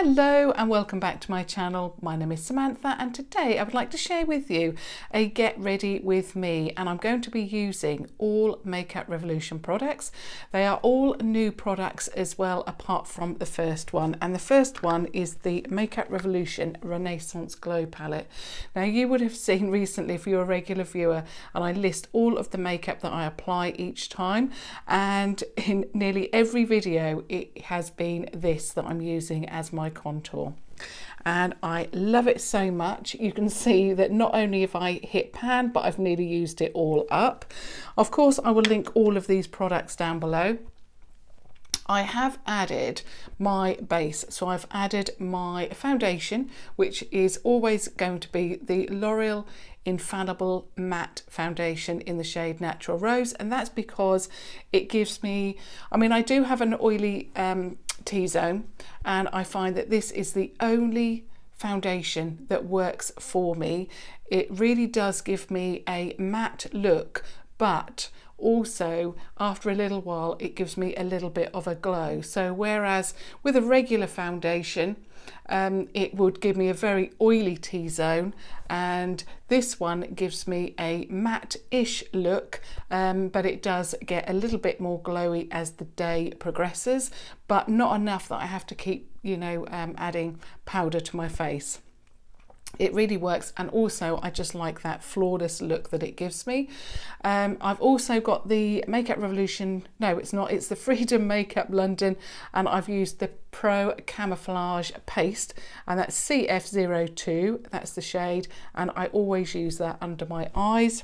Hello and welcome back to my channel. My name is Samantha and today I would like to share with you a get ready with me, and I'm going to be using all Makeup Revolution products. They are all new products as well, apart from the first one, and the first one is the Makeup Revolution Renaissance Glow Palette. Now you would have seen recently, if you're a regular viewer, and I list all of the makeup that I apply each time, and in nearly every video it has been this that I'm using as my contour, and I love it so much. You can see that not only have I hit pan, but I've nearly used it all up. Of course I will link all of these products down below. I have added my base, so I've added my foundation, which is always going to be the L'Oreal Infallible Matte Foundation in the shade Natural Rose, and that's because it gives me, I do have an oily T-zone, and I find that this is the only foundation that works for me. It really does give me a matte look, but also after a little while it gives me a little bit of a glow. So whereas with a regular foundation it would give me a very oily T-zone, and this one gives me a matte-ish look, but it does get a little bit more glowy as the day progresses, but not enough that I have to keep adding powder to my face. It really works, and also I just like that flawless look that it gives me. I've also got the Makeup Revolution, no it's not, it's the Freedom Makeup London, and I've used the Pro Camouflage paste, and that's CF02, that's the shade, and I always use that under my eyes.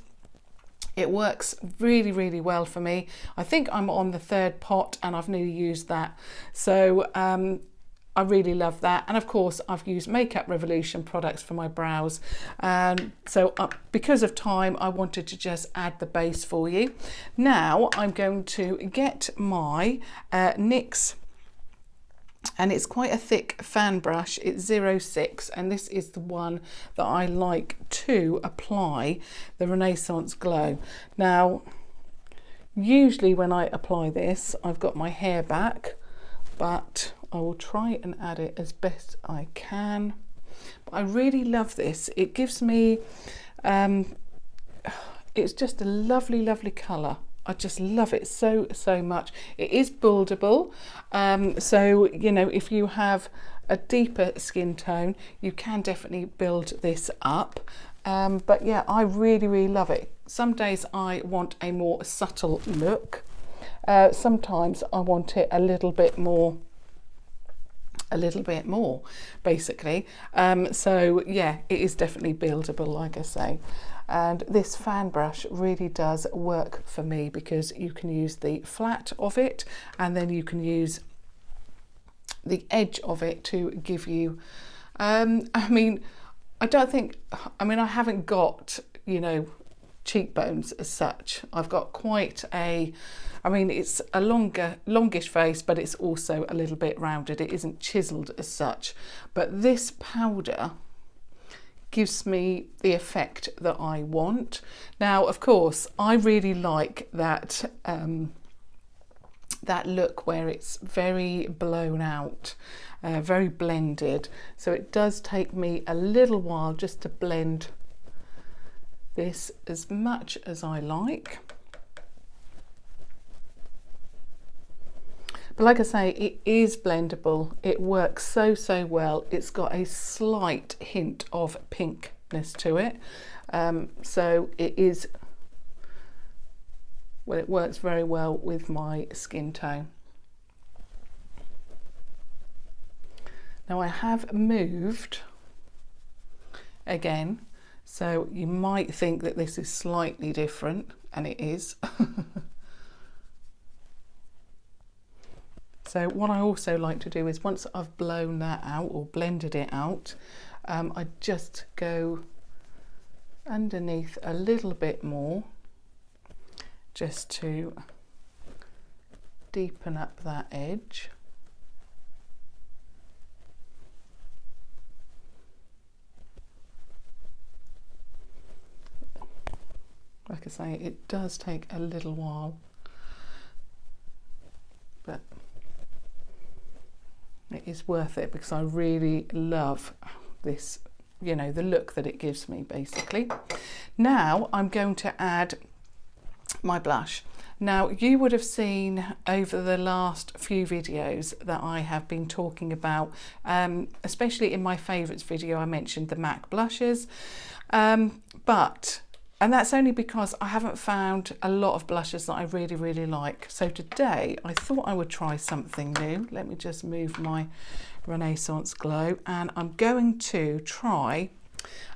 It works really, really well for me. I think I'm on the third pot and I've nearly used that. So I really love that, and of course I've used Makeup Revolution products for my brows, because of time I wanted to just add the base for you. Now I'm going to get my NYX, and it's quite a thick fan brush, it's 06, and this is the one that I like to apply the Renaissance Glow. Now usually when I apply this I've got my hair back, but I will try and add it as best I can. But I really love this. It gives me, it's just a lovely, lovely colour. I just love it so, so much. It is buildable. So, if you have a deeper skin tone, you can definitely build this up. But yeah, I really, really love it. Some days I want a more subtle look. Sometimes I want it a little bit more basically. So yeah, it is definitely buildable, like I say, and this fan brush really does work for me because you can use the flat of it and then you can use the edge of it to give you I haven't got cheekbones as such. I've got quite a, it's a longish face, but it's also a little bit rounded. It isn't chiseled as such, but this powder gives me the effect that I want. Now, of course, I really like that that look where it's very blown out, very blended. So it does take me a little while just to blend this as much as I like. But like I say, it is blendable. It works so, so well. It's got a slight hint of pinkness to it. So it works very well with my skin tone. Now I have moved again, so you might think that this is slightly different, and it is. So what I also like to do is, once I've blown that out or blended it out, I just go underneath a little bit more just to deepen up that edge. Like I say, it does take a little while, but it is worth it because I really love this, you know, the look that it gives me basically. Now I'm going to add my blush. Now you would have seen over the last few videos that I have been talking about, especially in my favourites video I mentioned the MAC blushes, and that's only because I haven't found a lot of blushes that I really like. So today I thought I would try something new. Let me just move my Renaissance Glow, and I'm going to try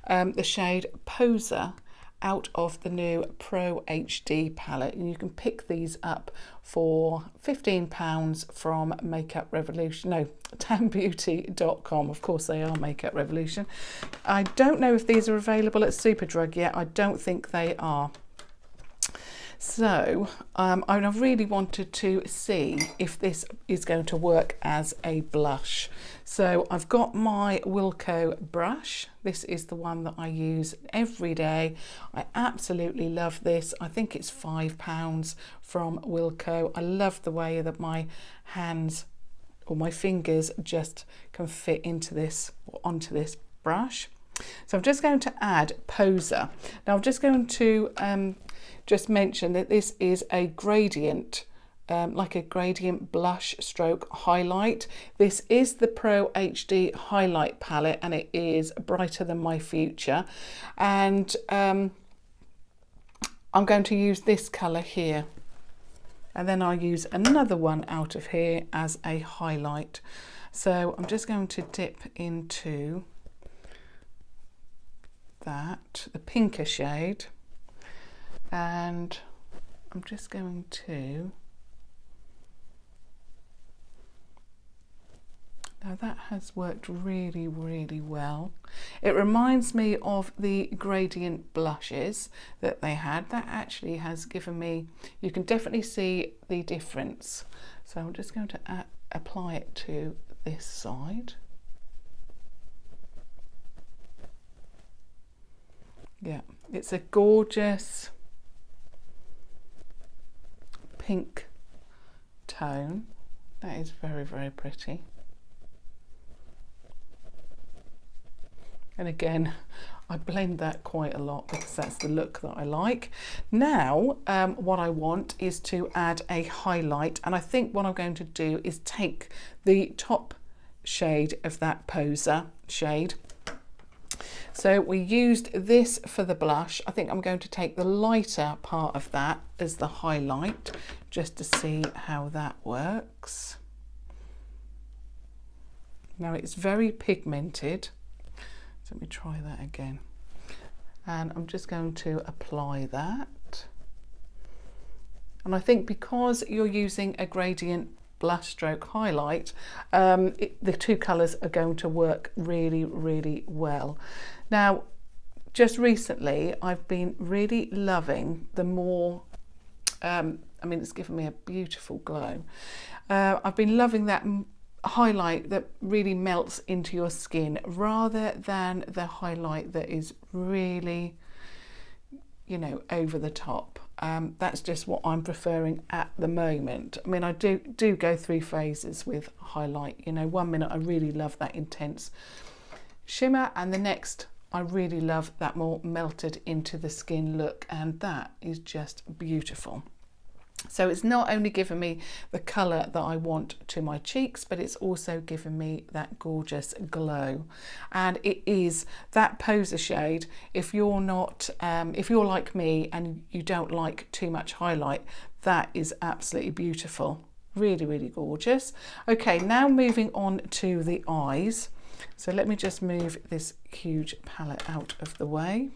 the shade Poser out of the new Pro HD palette, and you can pick these up for £15 from Makeup Revolution, no, tanbeauty.com. Of course they are Makeup Revolution. I don't know if these are available at Superdrug yet. I don't think they are. So I really wanted to see if this is going to work as a blush. So I've got my Wilko brush. This is the one that I use every day. I absolutely love this. I think it's £5 from Wilko. I love the way that my hands or my fingers just can fit into this or onto this brush. So I'm just going to add Poser. Now I'm just going to just mention that this is a gradient, like a gradient blush stroke highlight. This is the Pro HD highlight palette, and it is Brighter Than My Future. And I'm going to use this colour here. And then I'll use another one out of here as a highlight. So I'm just going to dip into that, the pinker shade. And I'm just going to, now that has worked really well. It reminds me of the gradient blushes that they had. That actually has given me, you can definitely see the difference. So I'm just going to apply it to this side. Yeah, it's a gorgeous pink tone. That is very pretty. And again, I blend that quite a lot because that's the look that I like. Now, what I want is to add a highlight, and I think what I'm going to do is take the top shade of that Poser shade. So we used this for the blush. I think I'm going to take the lighter part of that as the highlight, just to see how that works. Now it's very pigmented. So let me try that again. And I'm just going to apply that. And I think because you're using a gradient blush stroke highlight, the two colours are going to work really well. Now, just recently, I've been really loving the more, I mean, it's given me a beautiful glow. I've been loving that highlight that really melts into your skin rather than the highlight that is really, you know, over the top. That's just what I'm preferring at the moment. I mean, I do go through phases with highlight. You know, 1 minute I really love that intense shimmer, and the next I really love that more melted into the skin look, and that is just beautiful. So it's not only given me the colour that I want to my cheeks, but it's also given me that gorgeous glow. And it is that Poser shade. If you're not, if you're like me and you don't like too much highlight, that is absolutely beautiful. Really gorgeous. Okay, now moving on to the eyes. So let me just move this huge palette out of the way.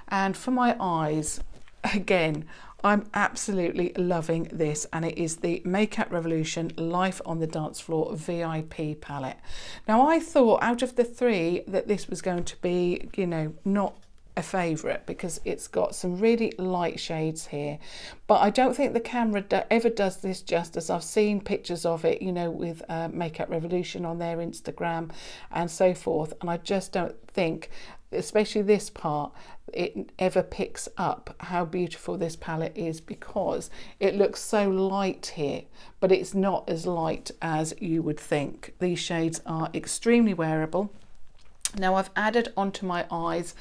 And for my eyes, again, I'm absolutely loving this, and it is the Makeup Revolution Life on the Dance Floor VIP palette. Now, I thought out of the three that this was going to be, you know, not a favourite because it's got some really light shades here, but I don't think the camera ever does this justice. I've seen pictures of it, you know, with Makeup Revolution on their Instagram and so forth, and I just don't think especially this part, it ever picks up how beautiful this palette is, because it looks so light here, but it's not as light as you would think. These shades are extremely wearable. Now I've added onto my eyes,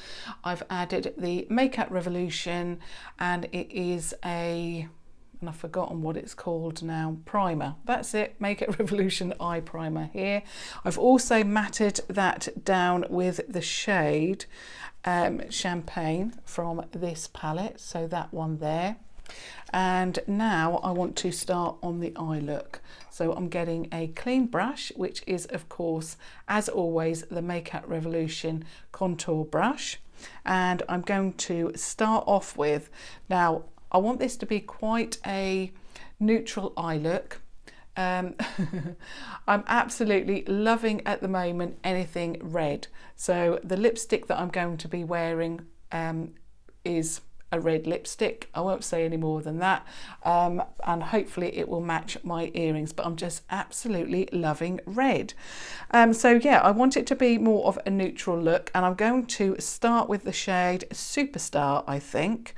I've added the Makeup Revolution, and it is and I've forgotten what it's called now, primer. That's it, Makeup Revolution eye primer here. I've also matted that down with the shade Champagne from this palette, so that one there. And now I want to start on the eye look. So I'm getting a clean brush, which is of course, as always, the Makeup Revolution contour brush. And I'm going to start off with, now I want this to be quite a neutral eye look. I'm absolutely loving at the moment anything red. So the lipstick that I'm going to be wearing is a red lipstick. I won't say any more than that, and hopefully it will match my earrings, but I'm just absolutely loving red. So yeah, I want it to be more of a neutral look, and I'm going to start with the shade Superstar, I think,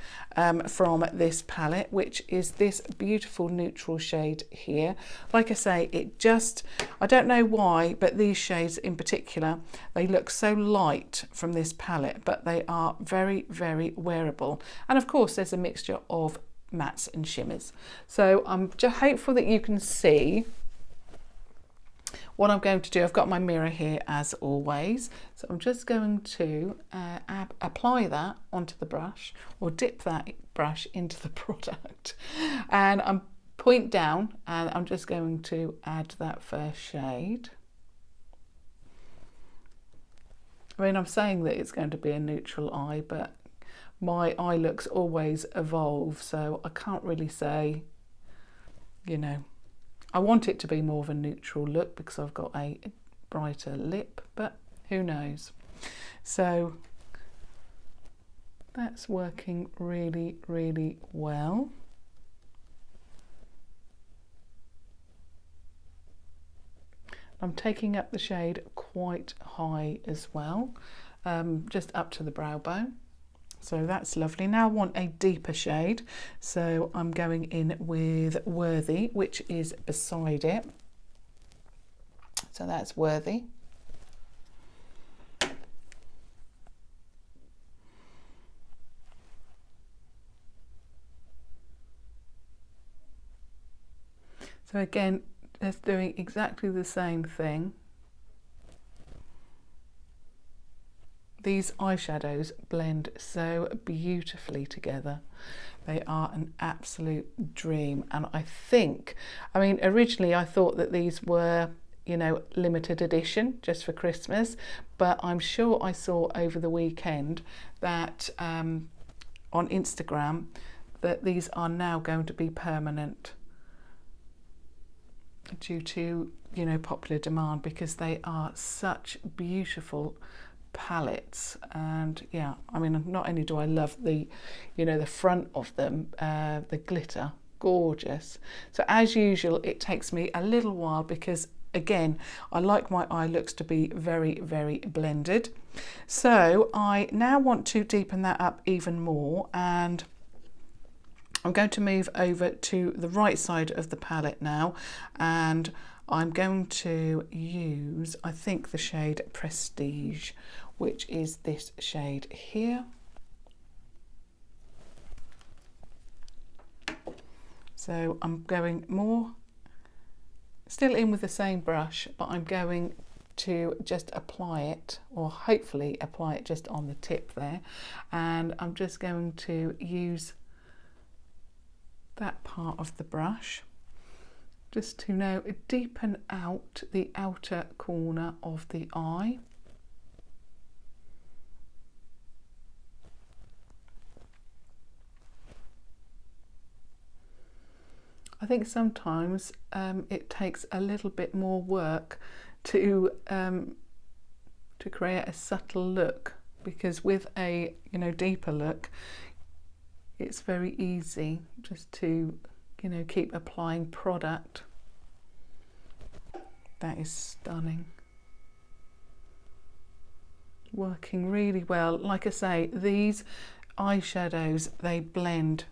from this palette, which is this beautiful neutral shade here. Like I say, it just, I don't know why, but these shades in particular, they look so light from this palette, but they are very, very wearable. And of course, there's a mixture of mattes and shimmers. So I'm just hopeful that you can see what I'm going to do. I've got my mirror here as always. So I'm just going to apply that onto the brush, or dip that brush into the product. And I'm point down, and I'm just going to add that first shade. I mean, I'm saying that it's going to be a neutral eye, but my eye looks always evolve, so I can't really say, you know, I want it to be more of a neutral look because I've got a brighter lip, but who knows. So that's working really, really well. I'm taking up the shade quite high as well, just up to the brow bone. So that's lovely. Now I want a deeper shade, so I'm going in with Worthy, which is beside it. So that's Worthy. So again, it's doing exactly the same thing. These eyeshadows blend so beautifully together. They are an absolute dream. And I think, I mean, originally I thought that these were, you know, limited edition just for Christmas, but I'm sure I saw over the weekend that on Instagram that these are now going to be permanent due to, you know, popular demand, because they are such beautiful palettes. And yeah, I mean, not only do I love the, you know, the front of them, the glitter, gorgeous. So as usual, it takes me a little while because again, I like my eye looks to be very, very blended. So I now want to deepen that up even more, and I'm going to move over to the right side of the palette now, and I'm going to use, I think, the shade Prestige, which is this shade here. So I'm going more, still in with the same brush, but I'm going to just apply it, or hopefully apply it just on the tip there. And I'm just going to use that part of the brush just to now deepen out the outer corner of the eye. I think sometimes it takes a little bit more work to create a subtle look, because with a, you know, deeper look, it's very easy just to, you know, keep applying product. That is stunning. working really well. Like I say, these eyeshadows, they blend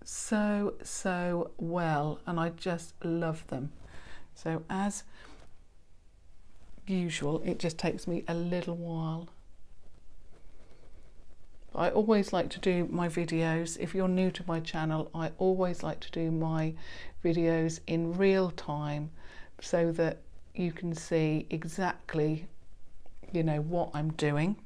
so well, and I just love them. So as usual, it just takes me a little while. I always like to do my videos, if you're new to my channel, I always like to do my videos in real time so that you can see exactly, you know, what I'm doing.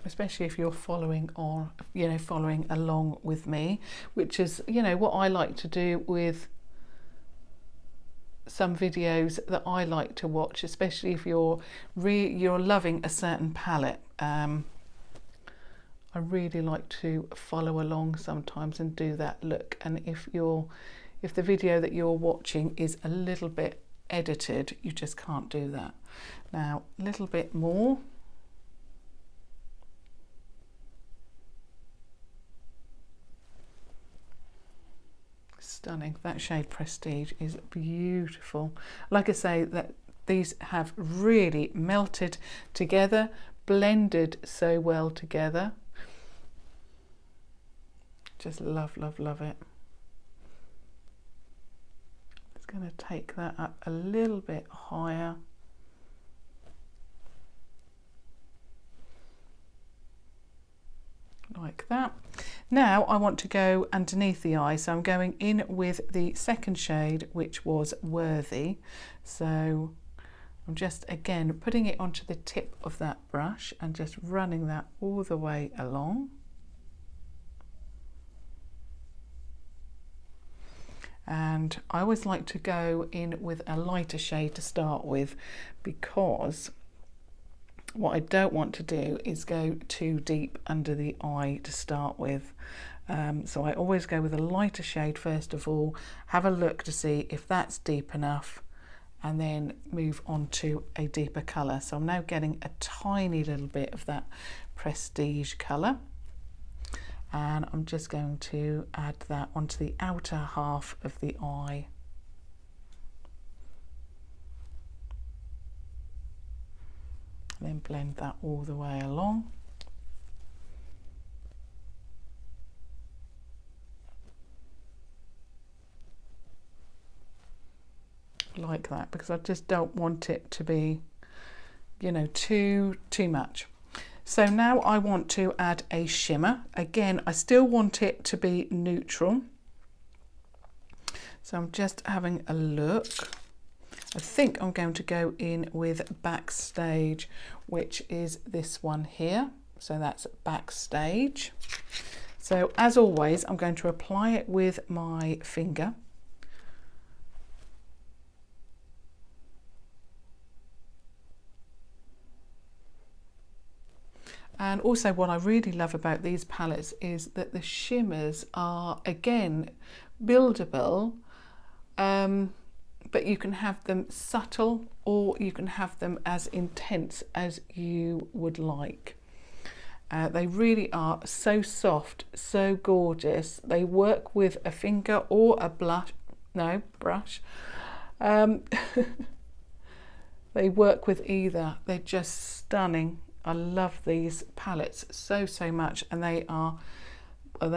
Especially if you're following on, you know, following along with me, which is, you know, what I like to do with some videos that I like to watch, especially if you're loving a certain palette. I really like to follow along sometimes and do that look. And if the video that you're watching is a little bit edited, you just can't do that. Now, a little bit more. Stunning. That shade Prestige is beautiful. Like I say, that these have really melted together, blended so well together. Just love it. Just going to take that up a little bit higher. Like that. Now I want to go underneath the eye, so I'm going in with the second shade, which was Worthy. So I'm just again putting it onto the tip of that brush and just running that all the way along. And I always like to go in with a lighter shade to start with, because what I don't want to do is go too deep under the eye to start with. So I always go with a lighter shade first of all, have a look to see if that's deep enough, and then move on to a deeper colour. So I'm now getting a tiny little bit of that Prestige colour, and I'm just going to add that onto the outer half of the eye. Then blend that all the way along. Like that, because I just don't want it to be, you know, too much. So now I want to add a shimmer. Again, I still want it to be neutral. So I'm just having a look. I think I'm going to go in with Backstage, which is this one here. So that's Backstage. So as always, I'm going to apply it with my finger. And also what I really love about these palettes is that the shimmers are, again, buildable, but you can have them subtle or you can have them as intense as you would like. They really are so soft, so gorgeous. They work with a finger or a brush. They work with either. They're just stunning. I love these palettes so much, and they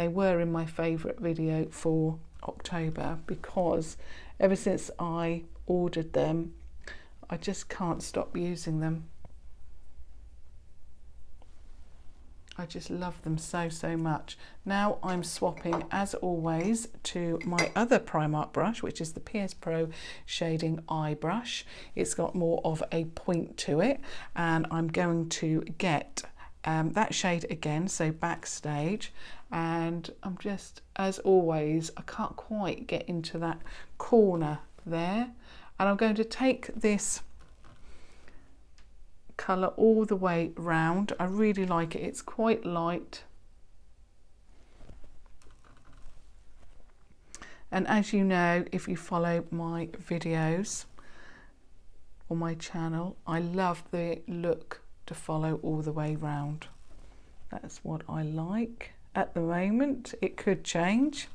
were in my favourite video for October, because ever since I ordered them, I just can't stop using them. I just love them so much. Now I'm swapping, as always, to my other Primark brush, which is the PS Pro Shading Eye Brush. It's got more of a point to it, and I'm going to get that shade again, so Backstage, and I'm just, as always, I can't quite get into that corner there, and I'm going to take this colour all the way round. I really like it. It's quite light, and as you know, if you follow my videos on my channel, I love the look to follow all the way round. That's what I like at the moment. It could change.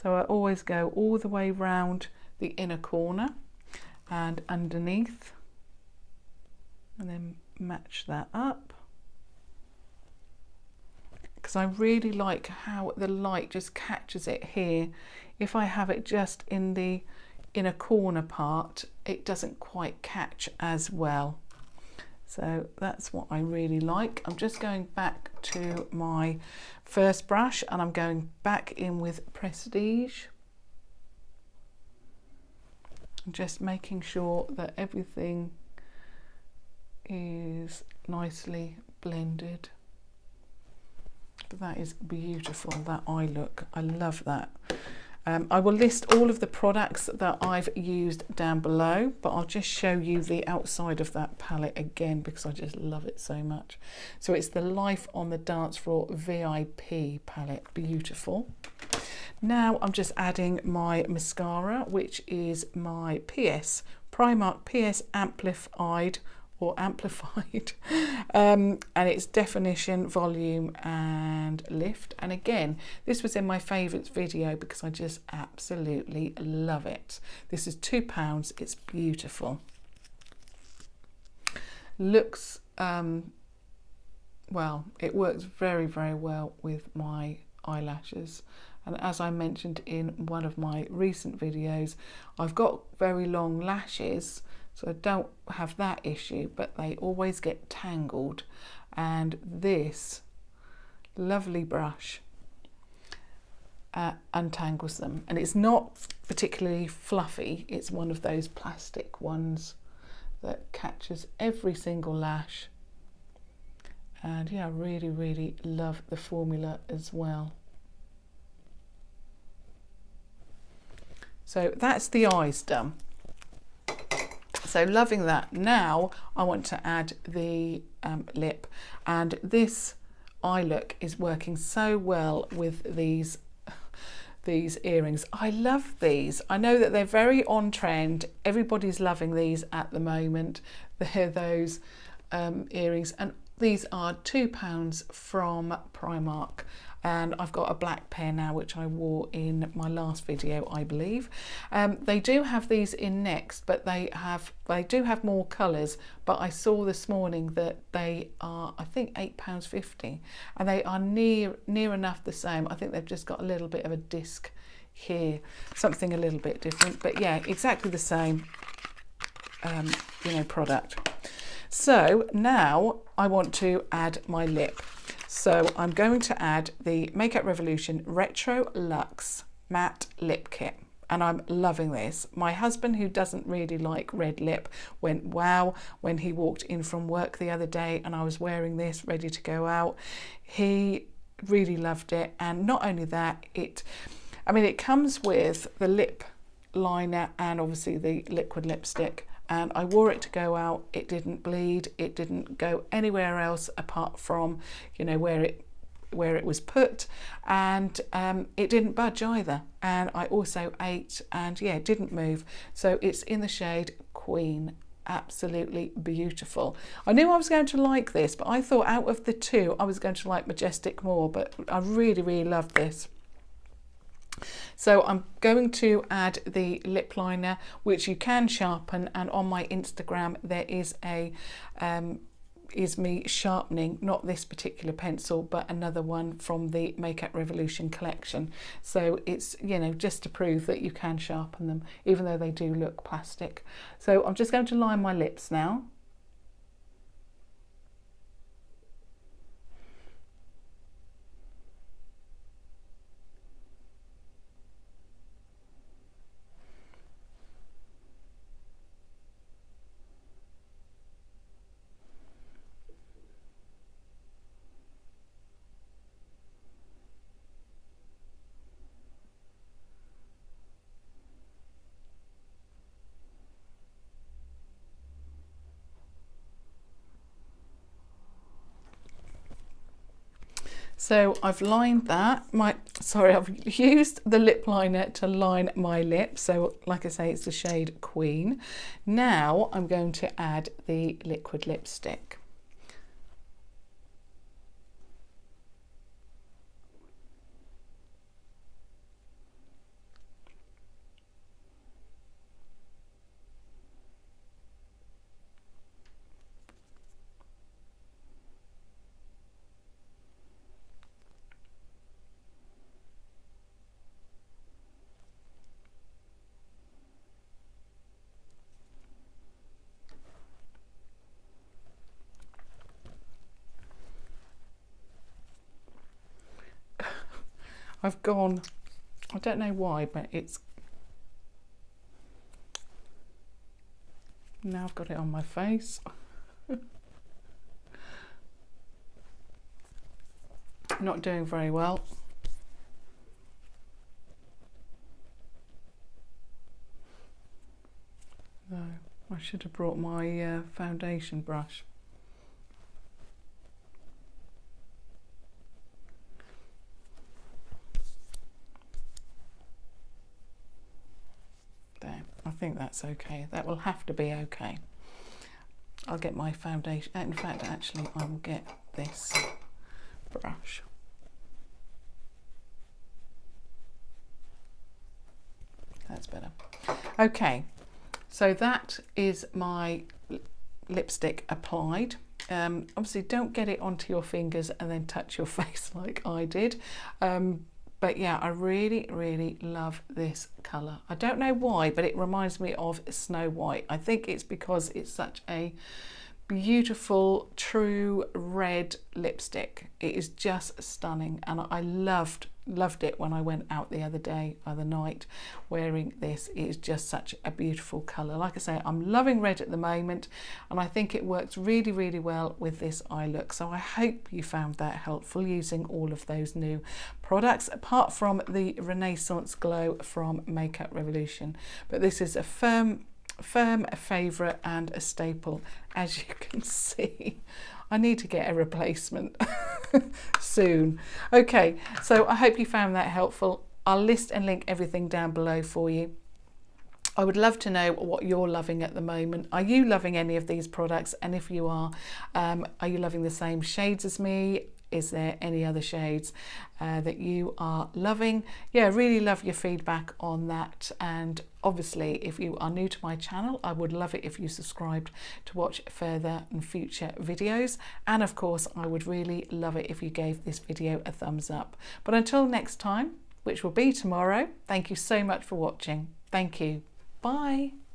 So I always go all the way round the inner corner and underneath, and then match that up, because I really like how the light just catches it here. If I have it just in the inner corner part, it doesn't quite catch as well. So that's what I really like. I'm just going back to my first brush and I'm going back in with Prestige. Just making sure that everything is nicely blended. But that is beautiful, that eye look. I love that. I will list all of the products that I've used down below, but I'll just show you the outside of that palette again because I just love it so much. So it's the Life on the Dance Floor VIP palette, beautiful. Now I'm just adding my mascara, which is my Primark PS Amplified, and it's definition, volume and lift. And again, this was in my favourites video because I just absolutely love it. This is £2, it's beautiful. Luxe, well, it works very, very well with my eyelashes. And as I mentioned in one of my recent videos, I've got very long lashes, so I don't have that issue, but they always get tangled. And this lovely brush untangles them. And it's not particularly fluffy. It's one of those plastic ones that catches every single lash. And yeah, I really, really love the formula as well. So that's the eyes done. So loving that. Now I want to add the lip, and this eye look is working so well with these earrings. I love these. I know that they're very on trend. Everybody's loving these at the moment. They're those earrings, and these are £2 from Primark. And I've got a black pair now, which I wore in my last video, I believe. They do have these in Next, but they do have more colours. But I saw this morning that they are, I think, £8.50, and they are near enough the same. I think they've just got a little bit of a disc here, something a little bit different. But yeah, exactly the same, you know, product. So now I want to add my lip. So I'm going to add the Makeup Revolution Retro Luxe Matte Lip Kit, and I'm loving this. My husband, who doesn't really like red lip, went wow when he walked in from work the other day and I was wearing this ready to go out. He really loved it, and not only that, it comes with the lip liner and obviously the liquid lipstick. And I wore it to go out. It didn't bleed. It didn't go anywhere else apart from, you know, where it was put, and it didn't budge either. And I also ate, and yeah, it didn't move. So it's in the shade Queen. Absolutely beautiful. I knew I was going to like this, but I thought out of the two I was going to like Majestic more, but I really, really love this. So I'm going to add the lip liner, which you can sharpen, and on my Instagram there is me sharpening, not this particular pencil but another one from the Makeup Revolution collection. So it's, you know, just to prove that you can sharpen them even though they do look plastic. So I'm just going to line my lips now. So I've lined that. I've used the lip liner to line my lips. So like I say, it's the shade Queen. Now I'm going to add the liquid lipstick. I've gone, I don't know why, but it's, now I've got it on my face. Not doing very well. No, I should have brought my foundation brush. There, I think that's okay. That will have to be okay. I'll get my foundation, in fact actually I will get this brush. That's better. Okay, so that is my lipstick applied. Obviously don't get it onto your fingers and then touch your face like I did. But yeah, I really love this colour. I don't know why, but it reminds me of Snow White. I think it's because it's such a beautiful true red lipstick. It is just stunning, and I loved it when I went out the other night wearing this. It is just such a beautiful colour. Like I say, I'm loving red at the moment, and I think it works really well with this eye look. So I hope you found that helpful, using all of those new products, apart from the Renaissance Glow from Makeup Revolution. But this is a firm favourite and a staple, as you can see. I need to get a replacement soon. Okay, so I hope you found that helpful. I'll list and link everything down below for you. I would love to know what you're loving at the moment. Are you loving any of these products? And if you are you loving the same shades as me? Is there any other shades that you are loving? Yeah, really love your feedback on that. And obviously, if you are new to my channel, I would love it if you subscribed to watch further and future videos. And of course, I would really love it if you gave this video a thumbs up. But until next time, which will be tomorrow, thank you so much for watching. Thank you. Bye.